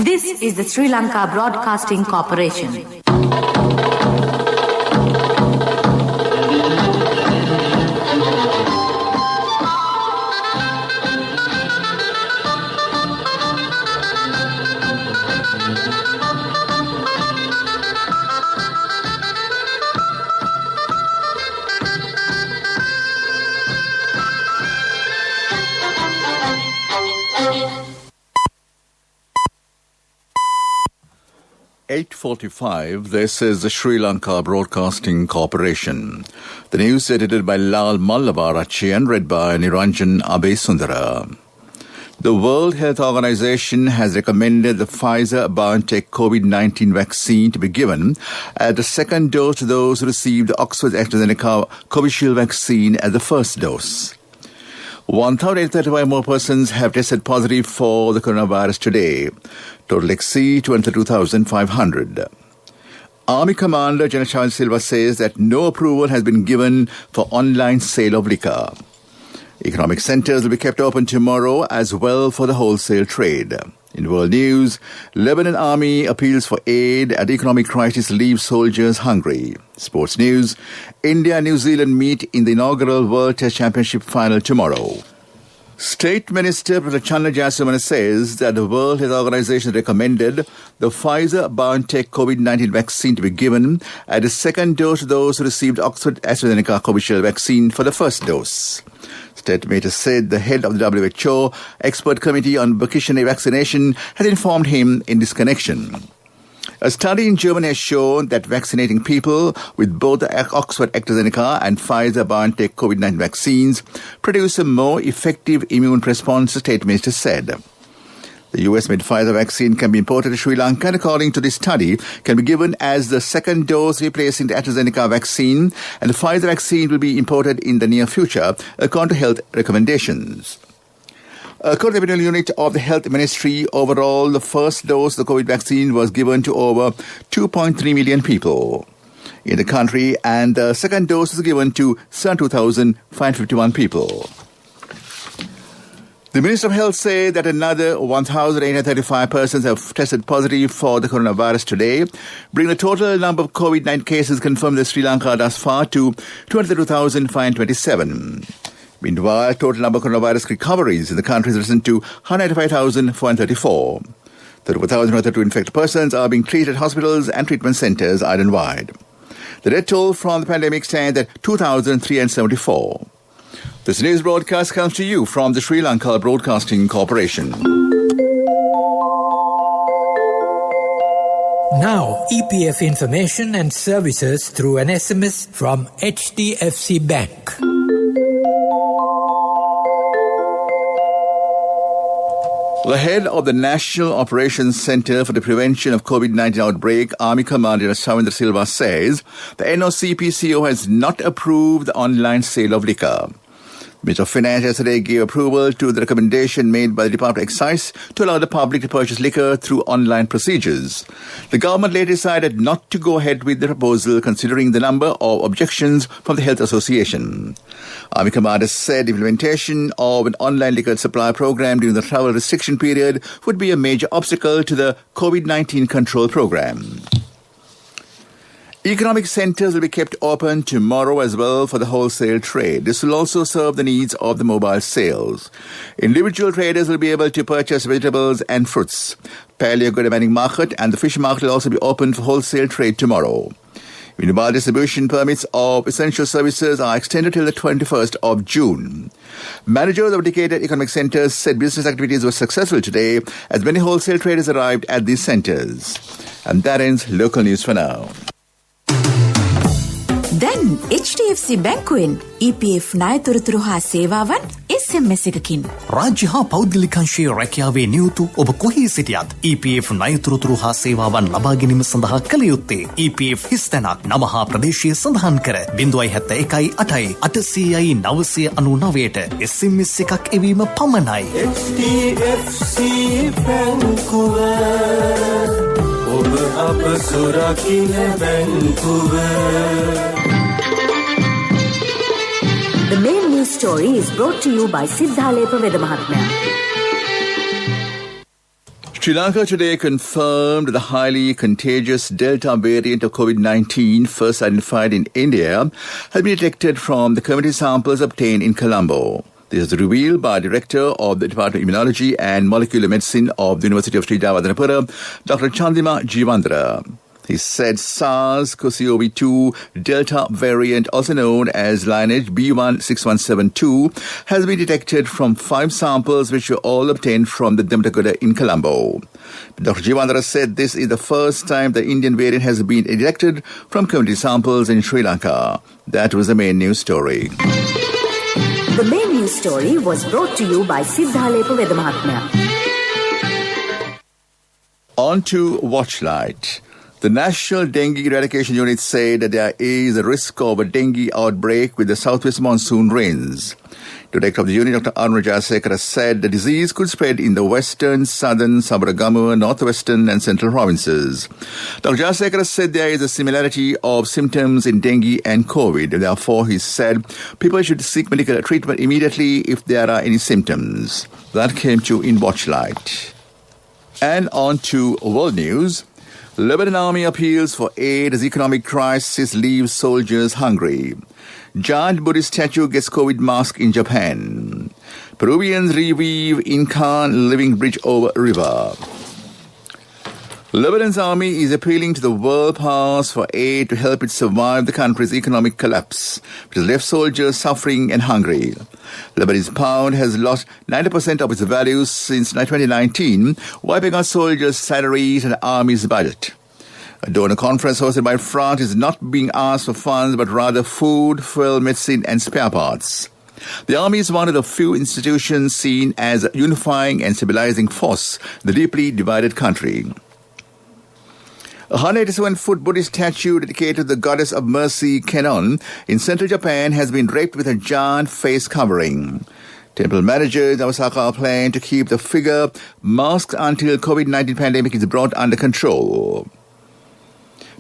This is the Sri Lanka Broadcasting Corporation. (8:45). This is the Sri Lanka Broadcasting Corporation. The news edited by Lal Mallavarachi and read by Niranjan Abesundara. The World Health Organization has recommended the Pfizer-BioNTech COVID-19 vaccine to be given as the second dose to those who received the Oxford AstraZeneca Covishield vaccine as the first dose. 1,035 more persons have tested positive for the coronavirus today. Total exceed 22,500. Army Commander General Charles Silva says that no approval has been given for online sale of liquor. Economic centres will be kept open tomorrow as well for the wholesale trade. In world news, Lebanon Army appeals for aid as economic crisis leaves soldiers hungry. Sports news, India and New Zealand meet in the inaugural World Test Championship final tomorrow. State Minister Professor Chandra Jayasumana says that the World Health Organization recommended the Pfizer-BioNTech COVID-19 vaccine to be given as a second dose to those who received Oxford AstraZeneca Covishield vaccine for the first dose. State Minister said the head of the WHO Expert Committee on Vaccination had informed him in this connection. A study in Germany has shown that vaccinating people with both the Oxford AstraZeneca and Pfizer-BioNTech COVID-19 vaccines produce a more effective immune response, the State Minister said. The US-made Pfizer vaccine can be imported to Sri Lanka and, according to this study, can be given as the second dose replacing the AstraZeneca vaccine, and the Pfizer vaccine will be imported in the near future, according to health recommendations. According to the unit of the Health Ministry, overall, the first dose of the COVID vaccine was given to over 2.3 million people in the country, and the second dose was given to 72,551 people. The Minister of Health said that another 1,835 persons have tested positive for the coronavirus today, bringing the total number of COVID-19 cases confirmed in Sri Lanka thus far to 232,527. Meanwhile, total number of coronavirus recoveries in the country has risen to 195,434. 31,132 infected persons are being treated at hospitals and treatment centres island-wide. The death toll from the pandemic stands at 2,374. This news broadcast comes to you from the Sri Lanka Broadcasting Corporation. Now, EPF information and services through an SMS from HDFC Bank. The head of the National Operations Centre for the Prevention of COVID-19 Outbreak, Army Commander Savindra Silva, says the NOCPCO has not approved the online sale of liquor. The Minister of Finance yesterday gave approval to the recommendation made by the Department of Excise to allow the public to purchase liquor through online procedures. The government later decided not to go ahead with the proposal, considering the number of objections from the Health Association. Army Commander said implementation of an online liquor supply program during the travel restriction period would be a major obstacle to the COVID-19 control program. Economic centres will be kept open tomorrow as well for the wholesale trade. This will also serve the needs of the mobile sales. Individual traders will be able to purchase vegetables and fruits. Paleo Good Market and the fish market will also be open for wholesale trade tomorrow. Meanwhile, distribution permits of essential services are extended till the 21st of June. Managers of dedicated economic centres said business activities were successful today as many wholesale traders arrived at these centres. And that ends local news for now. දැන් HDFC බැංකුවෙන් EPF ණයතොරතුරු හා සේවාවන් SMS එකකින් රාජ්‍ය හා පෞද්ගලිකංශයේ රැකියාවේ නියුතු ඔබ කොහේ සිටියත් EPF ණයතොරතුරු හා සේවාවන් ලබා ගැනීම සඳහා කළ යුත්තේ EPF හිස්තැනක් නම හා ප්‍රදේශය සඳහන් කර 071 800 999ට SMS එකක් එවීම පමණයි. HDFC බැංකුව ඔබ අප සුරකින්න බැංකුව. The main news story is brought to you by Siddhalepa Vedamahatmaya. Sri Lanka today confirmed the highly contagious Delta variant of COVID-19, first identified in India, has been detected from the community samples obtained in Colombo. This is revealed by Director of the Department of Immunology and Molecular Medicine of the University of Sri Jawadanapura, Dr. Chandima Jivandra. He said SARS-CoV-2 Delta variant, also known as lineage B16172, has been detected from 5 samples which were all obtained from the Dematakura in Colombo. Dr. Jivandra said this is the first time the Indian variant has been detected from community samples in Sri Lanka. That was the main news story. The main news story was brought to you by Siddhalepa Vedamahatmya. On to Watchlight. The National Dengue Eradication Unit said that there is a risk of a dengue outbreak with the southwest monsoon rains. Director of the unit, Dr. Arun Jayasekara, said the disease could spread in the western, southern, Sabaragamu, northwestern and central provinces. Dr. Jayasekara said there is a similarity of symptoms in dengue and COVID. Therefore, he said people should seek medical treatment immediately if there are any symptoms. That came to in Watchlight. And on to world news. Lebanon Army appeals for aid as economic crisis leaves soldiers hungry. Giant Buddhist statue gets COVID mask in Japan. Peruvians reweave Incan living bridge over river. Lebanon's army is appealing to the world powers for aid to help it survive the country's economic collapse, which has left soldiers suffering and hungry. Lebanese pound has lost 90% of its value since 2019, wiping out soldiers' salaries and the army's budget. A donor conference hosted by France is not being asked for funds, but rather food, fuel, medicine, and spare parts. The army is one of the few institutions seen as a unifying and stabilizing force in the deeply divided country. A 187-foot Buddhist statue dedicated to the goddess of mercy, Kenon, in central Japan has been draped with a giant face covering. Temple managers in Osaka plan to keep the figure masked until COVID-19 pandemic is brought under control.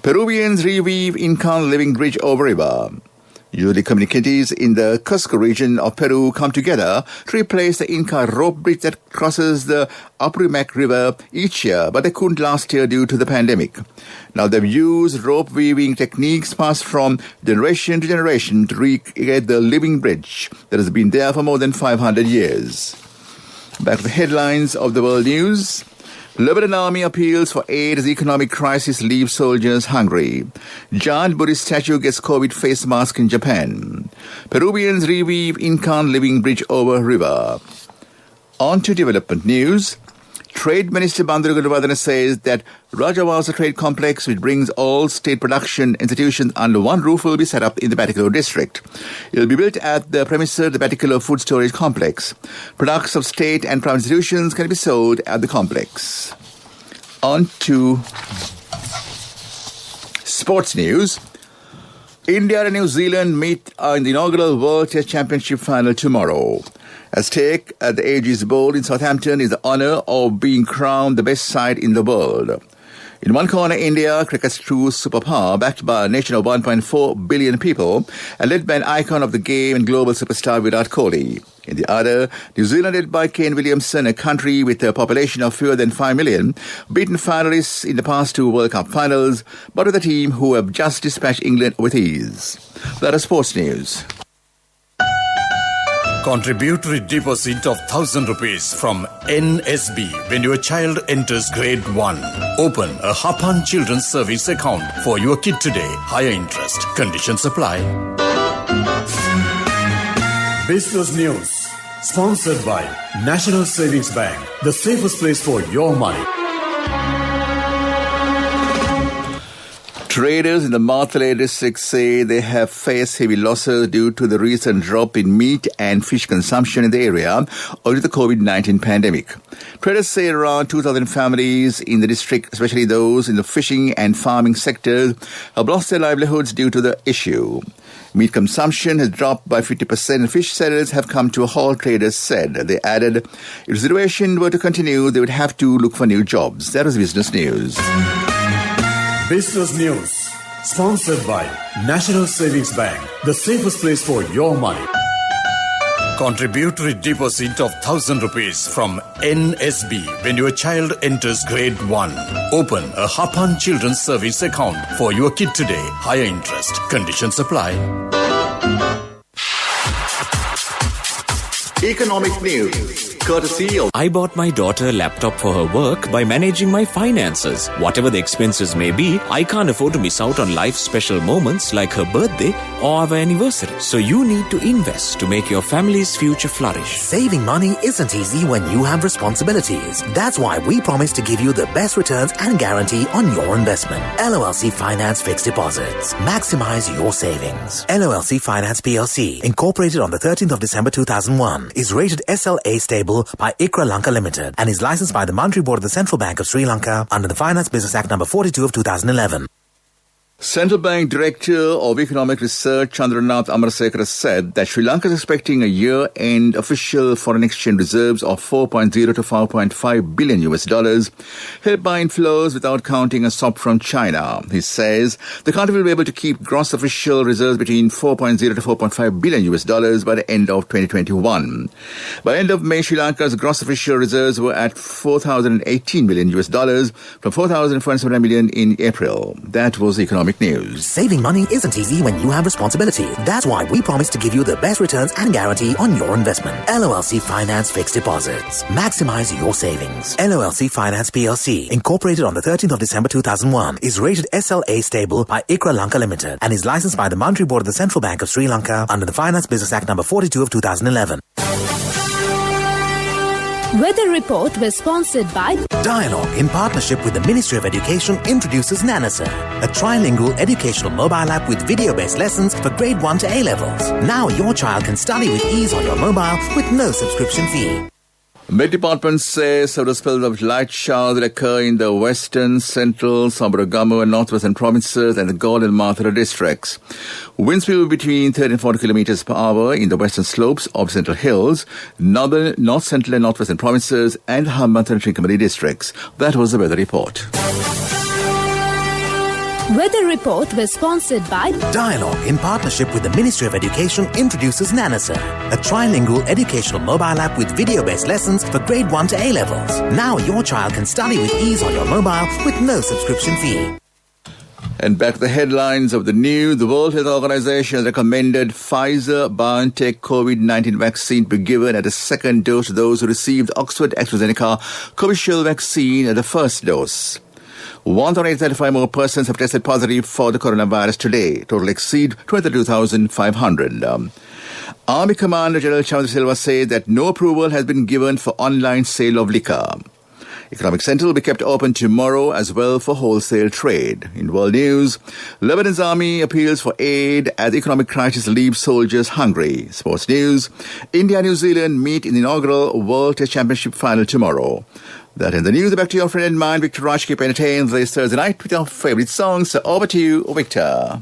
Peruvians reweave Incan living bridge over river. Usually communities in the Cusco region of Peru come together to replace the Inca rope bridge that crosses the Apurimac River each year, but they couldn't last year due to the pandemic. Now they've used rope weaving techniques passed from generation to generation to recreate the living bridge that has been there for more than 500 years. Back to the headlines of the world news. Lebanon Army appeals for aid as economic crisis leaves soldiers hungry. Giant Buddhist statue gets COVID face mask in Japan. Peruvians reweave Incan living bridge over river. On to development news. Trade Minister Bandara Gunawardena says that Rajawasa Trade Complex, which brings all state production institutions under one roof, will be set up in the Batticaloa district. It will be built at the premises of the Batticaloa Food Storage Complex. Products of state and private institutions can be sold at the complex. On to sports news. India and New Zealand meet in the inaugural World Test Championship final tomorrow. At stake at the AG's Bowl in Southampton is the honour of being crowned the best side in the world. In one corner, India, cricket's true superpower, backed by a nation of 1.4 billion people and led by an icon of the game and global superstar Virat Kohli. In the other, New Zealand, led by Kane Williamson, a country with a population of fewer than 5 million, beaten finalists in the past 2 World Cup finals, but with a team who have just dispatched England with ease. That is sports news. Contributory deposit of 1,000 rupees from NSB when your child enters grade 1. Open a Hapan Children's Service account for your kid today. Higher interest. Conditions apply. Business News. Sponsored by National Savings Bank. The safest place for your money. Traders in the Matale district say they have faced heavy losses due to the recent drop in meat and fish consumption in the area owing to the COVID-19 pandemic. Traders say around 2,000 families in the district, especially those in the fishing and farming sectors, have lost their livelihoods due to the issue. Meat consumption has dropped by 50% and fish sellers have come to a halt, traders said. They added, if the situation were to continue, they would have to look for new jobs. That was Business News. Business News. Sponsored by National Savings Bank. The safest place for your money. Contributory deposit of 1,000 rupees from NSB when your child enters grade 1. Open a Hapan Children's Service account for your kid today. Higher interest. Conditions apply. Economic news, courtesy of... I bought my daughter a laptop for her work by managing my finances. Whatever the expenses may be, I can't afford to miss out on life's special moments like her birthday or our anniversary. So you need to invest to make your family's future flourish. Saving money isn't easy when you have responsibilities. That's why we promise to give you the best returns and guarantee on your investment. LOLC Finance Fixed Deposits. Maximize your savings. LOLC Finance PLC, incorporated on the 13th of December 2001, is rated SLA stable by ICRA Lanka Limited and is licensed by the Monetary Board of the Central Bank of Sri Lanka under the Finance Business Act number 42 of 2011. Central Bank Director of Economic Research Chandranath Amarasekara said that Sri Lanka is expecting a year-end official foreign exchange reserves of 4.0 to 4.5 billion US dollars, helped by inflows without counting a swap from China. He says the country will be able to keep gross official reserves between 4.0 to 4.5 billion US dollars by the end of 2021. By the end of May, Sri Lanka's gross official reserves were at 4,018 million US dollars from 4,479 million in April. That was economic news. Saving money isn't easy when you have responsibility. That's why we promise to give you the best returns and guarantee on your investment. LOLC Finance Fixed Deposits. Maximize your savings. LOLC Finance PLC, incorporated on the 13th of December 2001, is rated SLA stable by ICRA Lanka Limited and is licensed by the Monetary Board of the Central Bank of Sri Lanka under the Finance Business Act number 42 of 2011. Weather report was sponsored by Dialogue, in partnership with the Ministry of Education, introduces Nanasa, a trilingual educational mobile app with video-based lessons for grade 1 to A-levels. Now your child can study with ease on your mobile with no subscription fee. Met Department says several spells of light showers will occur in the western, central, Sambaragamu and northwestern provinces and the Galle and Mathura districts. Winds will be between 30 and 40 kilometers per hour in the western slopes of Central Hills, northern, north central and northwestern provinces and Hambantota and Trincomalee districts. That was the weather report. Weather report was sponsored by Dialogue, in partnership with the Ministry of Education, introduces Nanasa, a trilingual educational mobile app with video-based lessons for grade 1 to A-levels. Now your child can study with ease on your mobile with no subscription fee. And back to the headlines of the news. The World Health Organization has recommended Pfizer-BioNTech COVID-19 vaccine be given at a second dose to those who received Oxford-AstraZeneca Covishield vaccine at the first dose. 1,835 more persons have tested positive for the coronavirus today. Total exceed 22,500. Army Commander General Chandra Silva said that no approval has been given for online sale of liquor. Economic Centre will be kept open tomorrow as well for wholesale trade. In world news, Lebanon's army appeals for aid as the economic crisis leaves soldiers hungry. Sports news, India and New Zealand meet in the inaugural World Test Championship final tomorrow. That in the news. Back to your friend and mine, Victor Raj. Keep entertained this Thursday night with your favorite songs. So over to you, Victor.